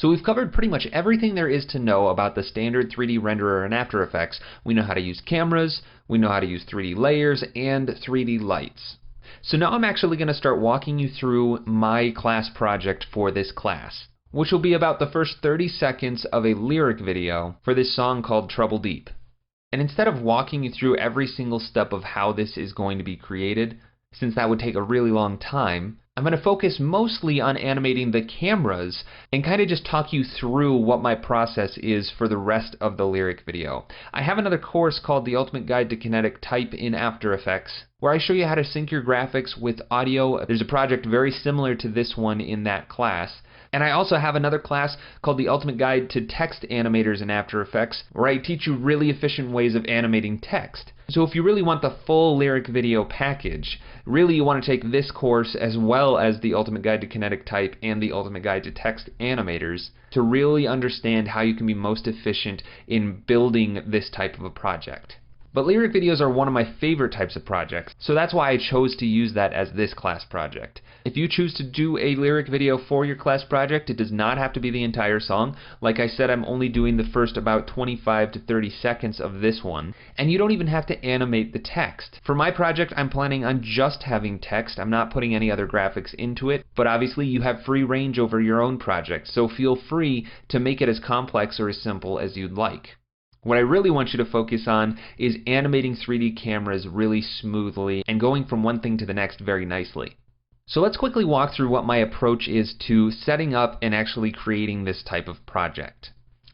So we've covered pretty much everything there is to know about the standard 3D renderer in After Effects. We know how to use cameras, we know how to use 3D layers, and 3D lights. So now I'm actually going to start walking you through my class project for this class, which will be about the first 30 seconds of a lyric video for this song called Trouble Deep. And instead of walking you through every single step of how this is going to be created, since that would take a really long time, I'm going to focus mostly on animating the cameras and kind of just talk you through what my process is for the rest of the lyric video. I have another course called The Ultimate Guide to Kinetic Type in After Effects, where I show you how to sync your graphics with audio. There's a project very similar to this one in that class. And I also have another class called The Ultimate Guide to Text Animators in After Effects, where I teach you really efficient ways of animating text. So if you really want the full lyric video package, really you want to take this course as well as The Ultimate Guide to Kinetic Type and The Ultimate Guide to Text Animators to really understand how you can be most efficient in building this type of a project. But lyric videos are one of my favorite types of projects, so that's why I chose to use that as this class project. If you choose to do a lyric video for your class project, it does not have to be the entire song. Like I said, I'm only doing the first about 25 to 30 seconds of this one, and you don't even have to animate the text. For my project, I'm planning on just having text. I'm not putting any other graphics into it, but obviously you have free range over your own project, so feel free to make it as complex or as simple as you'd like. What I really want you to focus on is animating 3D cameras really smoothly and going from one thing to the next very nicely. So let's quickly walk through what my approach is to setting up and actually creating this type of project.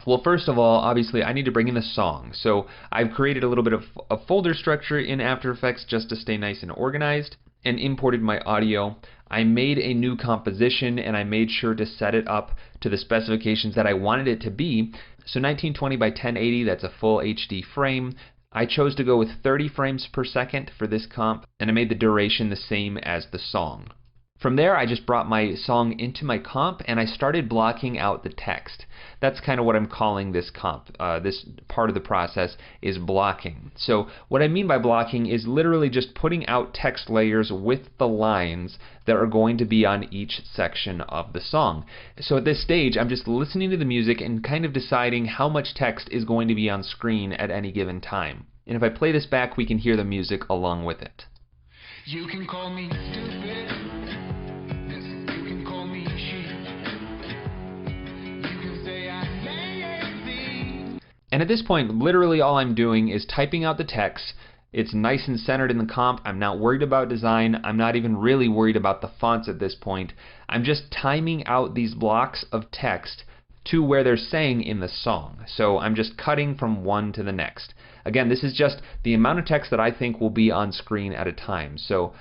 Well, first of all, obviously I need to bring in the song. So I've created a little bit of a folder structure in After Effects just to stay nice and organized, and imported my audio. I made a new composition and I made sure to set it up to the specifications that I wanted it to be. So 1920 by 1080, that's a full HD frame. I chose to go with 30 frames per second for this comp, and I made the duration the same as the song. From there, I just brought my song into my comp and I started blocking out the text. That's kind of what I'm calling this comp. This part of the process is blocking. So what I mean by blocking is literally just putting out text layers with the lines that are going to be on each section of the song. So at this stage, I'm just listening to the music and kind of deciding how much text is going to be on screen at any given time. And if I play this back, we can hear the music along with it. You can call me stupid. And at this point, literally all I'm doing is typing out the text. It's nice and centered in the comp. I'm not worried about design. I'm not even really worried about the fonts at this point. I'm just timing out these blocks of text to where they're saying in the song. So I'm just cutting from one to the next. Again, this is just the amount of text that I think will be on screen at a time. So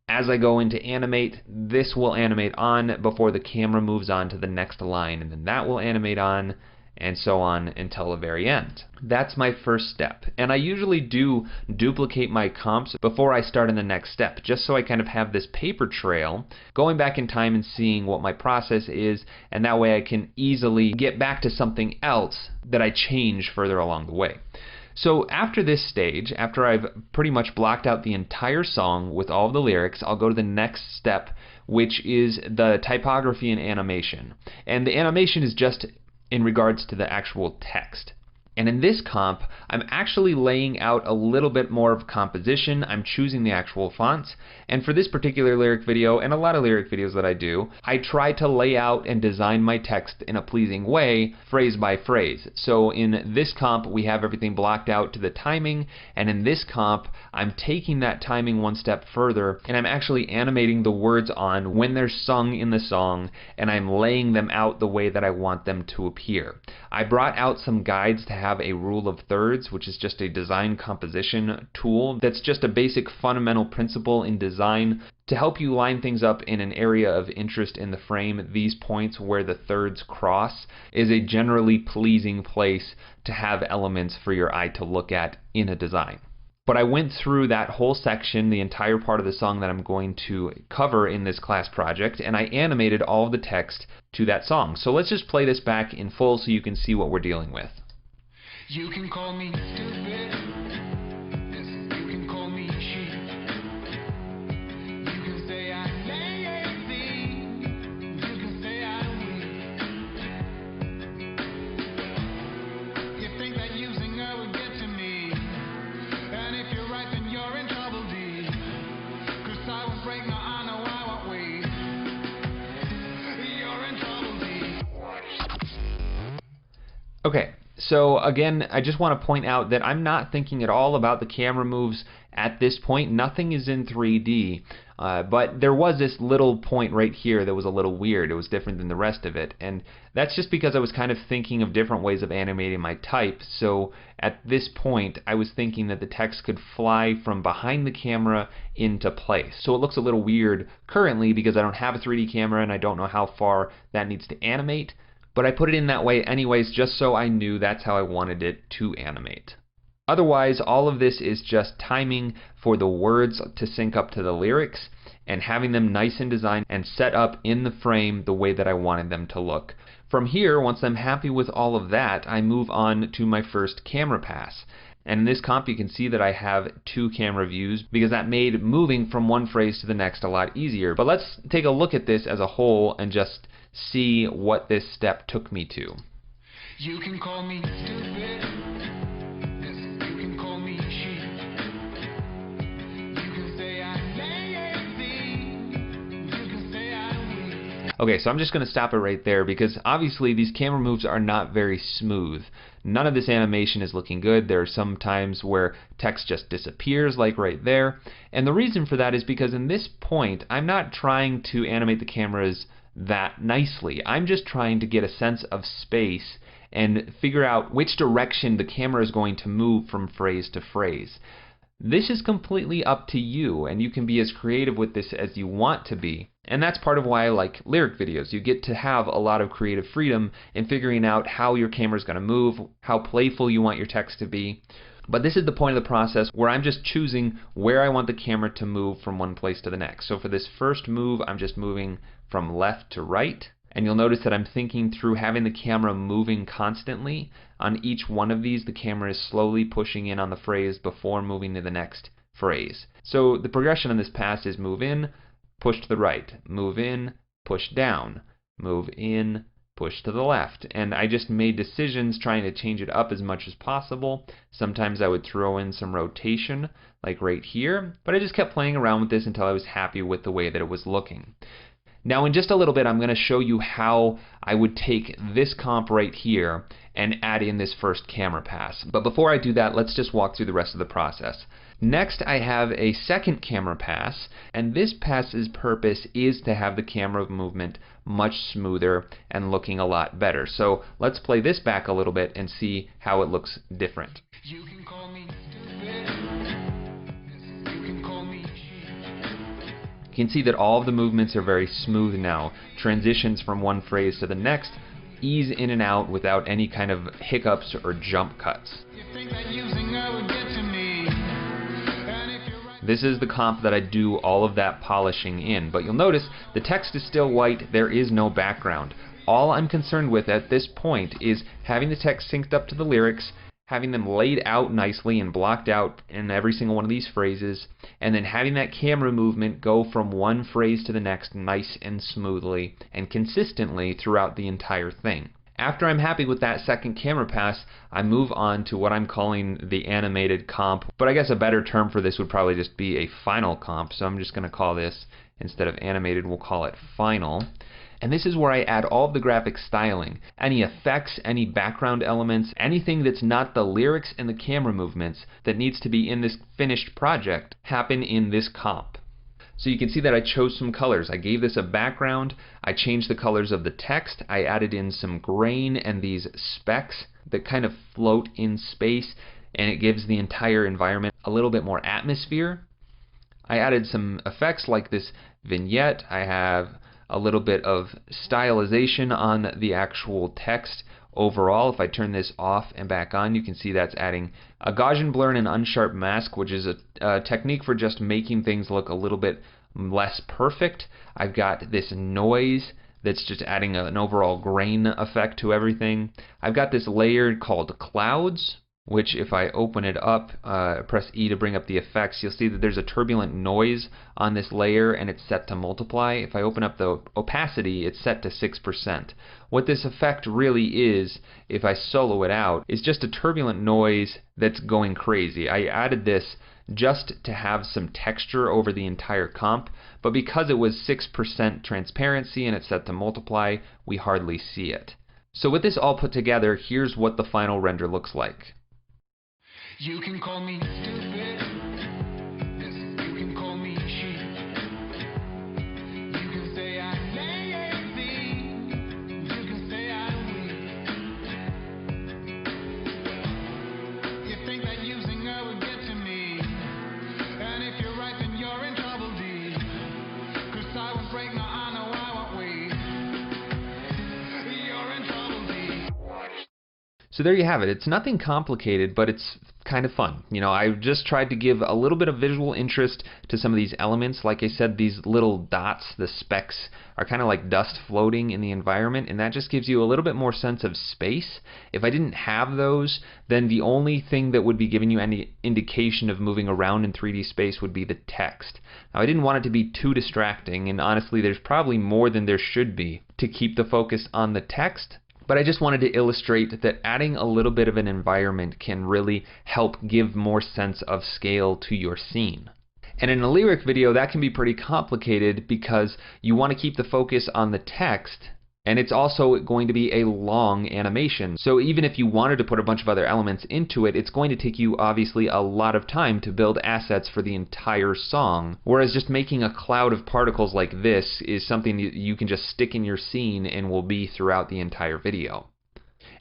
as I go into animate, this will animate on before the camera moves on to the next line, and then that will animate on, and so on until the very end. That's my first step. And I usually do duplicate my comps before I start in the next step, just so I kind of have this paper trail going back in time and seeing what my process is, and that way I can easily get back to something else that I change further along the way. So after this stage, after I've pretty much blocked out the entire song with all of the lyrics, I'll go to the next step, which is the typography and animation. And the animation is just in regards to the actual text. And in this comp, I'm actually laying out a little bit more of composition. I'm choosing the actual fonts. And for this particular lyric video, and a lot of lyric videos that I do, I try to lay out and design my text in a pleasing way, phrase by phrase. So in this comp, we have everything blocked out to the timing. And in this comp, I'm taking that timing one step further, and I'm actually animating the words on when they're sung in the song, and I'm laying them out the way that I want them to appear. I brought out some guides to have a rule of thirds, which is just a design composition tool that's just a basic fundamental principle in design to help you line things up in an area of interest in the frame. These points where the thirds cross is a generally pleasing place to have elements for your eye to look at in a design. But I went through that whole section, the entire part of the song that I'm going to cover in this class project, and I animated all of the text to that song. So let's just play this back in full so you can see what we're dealing with. You can call me stupid. You can call me cheap. You can say I'm lazy. You can say I'm weak. Okay, so again, I just want to point out that I'm not thinking at all about the camera moves at this point. Nothing is in 3D, but there was this little point right here that was a little weird. It was different than the rest of it, and that's just because I was kind of thinking of different ways of animating my type. So at this point, I was thinking that the text could fly from behind the camera into place. So it looks a little weird currently because I don't have a 3D camera and I don't know how far that needs to animate. But I put it in that way anyways just so I knew that's how I wanted it to animate. Otherwise, all of this is just timing for the words to sync up to the lyrics and having them nice and designed and set up in the frame the way that I wanted them to look. From here, once I'm happy with all of that, I move on to my first camera pass. And in this comp you can see that I have 2 camera views because that made moving from one phrase to the next a lot easier. But let's take a look at this as a whole and just see what this step took me to. You can call me stupid. Yes, you can call me cheap. You can say I'm lazy. You can say I'm weak. Okay, so I'm just going to stop it right there because obviously these camera moves are not very smooth. None of this animation is looking good. There are some times where text just disappears, like right there. And the reason for that is because in this point, I'm not trying to animate the cameras that nicely. I'm just trying to get a sense of space and figure out which direction the camera is going to move from phrase to phrase. This is completely up to you, and you can be as creative with this as you want to be. And that's part of why I like lyric videos. You get to have a lot of creative freedom in figuring out how your camera is going to move, how playful you want your text to be. But this is the point of the process where I'm just choosing where I want the camera to move from one place to the next. So for this first move, I'm just moving from left to right. And you'll notice that I'm thinking through having the camera moving constantly. On each one of these, the camera is slowly pushing in on the phrase before moving to the next phrase. So the progression on this pass is move in, push to the right, move in, push down, move in, push to the left. And I just made decisions trying to change it up as much as possible. Sometimes I would throw in some rotation, like right here, but I just kept playing around with this until I was happy with the way that it was looking. Now in just a little bit I'm going to show you how I would take this comp right here and add in this first camera pass. But before I do that, let's just walk through the rest of the process. Next I have a second camera pass, and this pass's purpose is to have the camera movement much smoother and looking a lot better. So let's play this back a little bit and see how it looks different. You can call me stupid. Yes, you can call me cheap. You can see that all of the movements are very smooth now. Transitions from one phrase to the next ease in and out without any kind of hiccups or jump cuts. You think that using her would get to me. And if you're right. This is the comp that I do all of that polishing in, but you'll notice the text is still white, there is no background. All I'm concerned with at this point is having the text synced up to the lyrics, having them laid out nicely and blocked out in every single one of these phrases, and then having that camera movement go from one phrase to the next nice and smoothly and consistently throughout the entire thing. After I'm happy with that second camera pass, I move on to what I'm calling the animated comp, but I guess a better term for this would probably just be a final comp, so I'm just going to call this, instead of animated, we'll call it final. And this is where I add all of the graphic styling, any effects, any background elements, anything that's not the lyrics and the camera movements that needs to be in this finished project happen in this comp. So you can see that I chose some colors. I gave this a background, I changed the colors of the text, I added in some grain and these specks that kind of float in space, and it gives the entire environment a little bit more atmosphere. I added some effects like this vignette. I have a little bit of stylization on the actual text overall. If I turn this off and back on, you can see that's adding a Gaussian blur and an unsharp mask, which is a technique for just making things look a little bit less perfect. I've got this noise that's just adding an overall grain effect to everything. I've got this layer called clouds, which if I open it up, press E to bring up the effects, you'll see that there's a turbulent noise on this layer and it's set to multiply. If I open up the opacity, it's set to 6%. What this effect really is, if I solo it out, is just a turbulent noise that's going crazy. I added this just to have some texture over the entire comp, but because it was 6% transparency and it's set to multiply, we hardly see it. So with this all put together, here's what the final render looks like. You can call me stupid. Yes, you can call me cheap. You can say I'm lazy. You can say I'm weak. You think that using her would get to me. And if you're right, then you're in trouble, D. 'Cause I won't break, no, I know I won't wait. You're in trouble, D. So there you have it. It's nothing complicated, but it's kind of fun. You know, I just tried to give a little bit of visual interest to some of these elements. Like I said, these little dots, the specks, are kind of like dust floating in the environment, and that just gives you a little bit more sense of space. If I didn't have those, then the only thing that would be giving you any indication of moving around in 3D space would be the text. Now, I didn't want it to be too distracting, and honestly, there's probably more than there should be to keep the focus on the text. But I just wanted to illustrate that adding a little bit of an environment can really help give more sense of scale to your scene. And in a lyric video, that can be pretty complicated because you want to keep the focus on the text, and it's also going to be a long animation. So even if you wanted to put a bunch of other elements into it, it's going to take you obviously a lot of time to build assets for the entire song. Whereas just making a cloud of particles like this is something that you can just stick in your scene and will be throughout the entire video.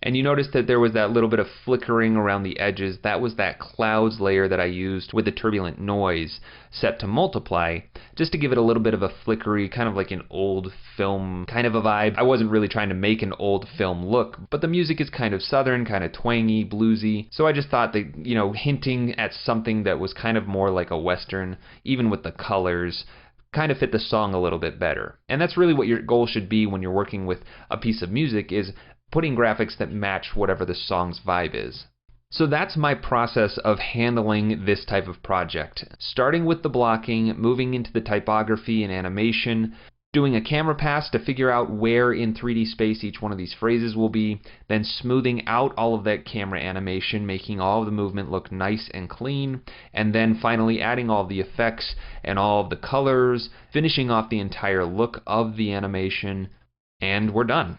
And you notice that there was that little bit of flickering around the edges. That was that clouds layer that I used with the turbulent noise set to multiply, just to give it a little bit of a flickery, kind of like an old film kind of a vibe. I wasn't really trying to make an old film look, but the music is kind of southern, kind of twangy, bluesy. So I just thought that, you know, hinting at something that was kind of more like a western, even with the colors, kind of fit the song a little bit better. And that's really what your goal should be when you're working with a piece of music, is putting graphics that match whatever the song's vibe is. So that's my process of handling this type of project. Starting with the blocking, moving into the typography and animation, doing a camera pass to figure out where in 3D space each one of these phrases will be, then smoothing out all of that camera animation, making all of the movement look nice and clean, and then finally adding all of the effects and all of the colors, finishing off the entire look of the animation, and we're done.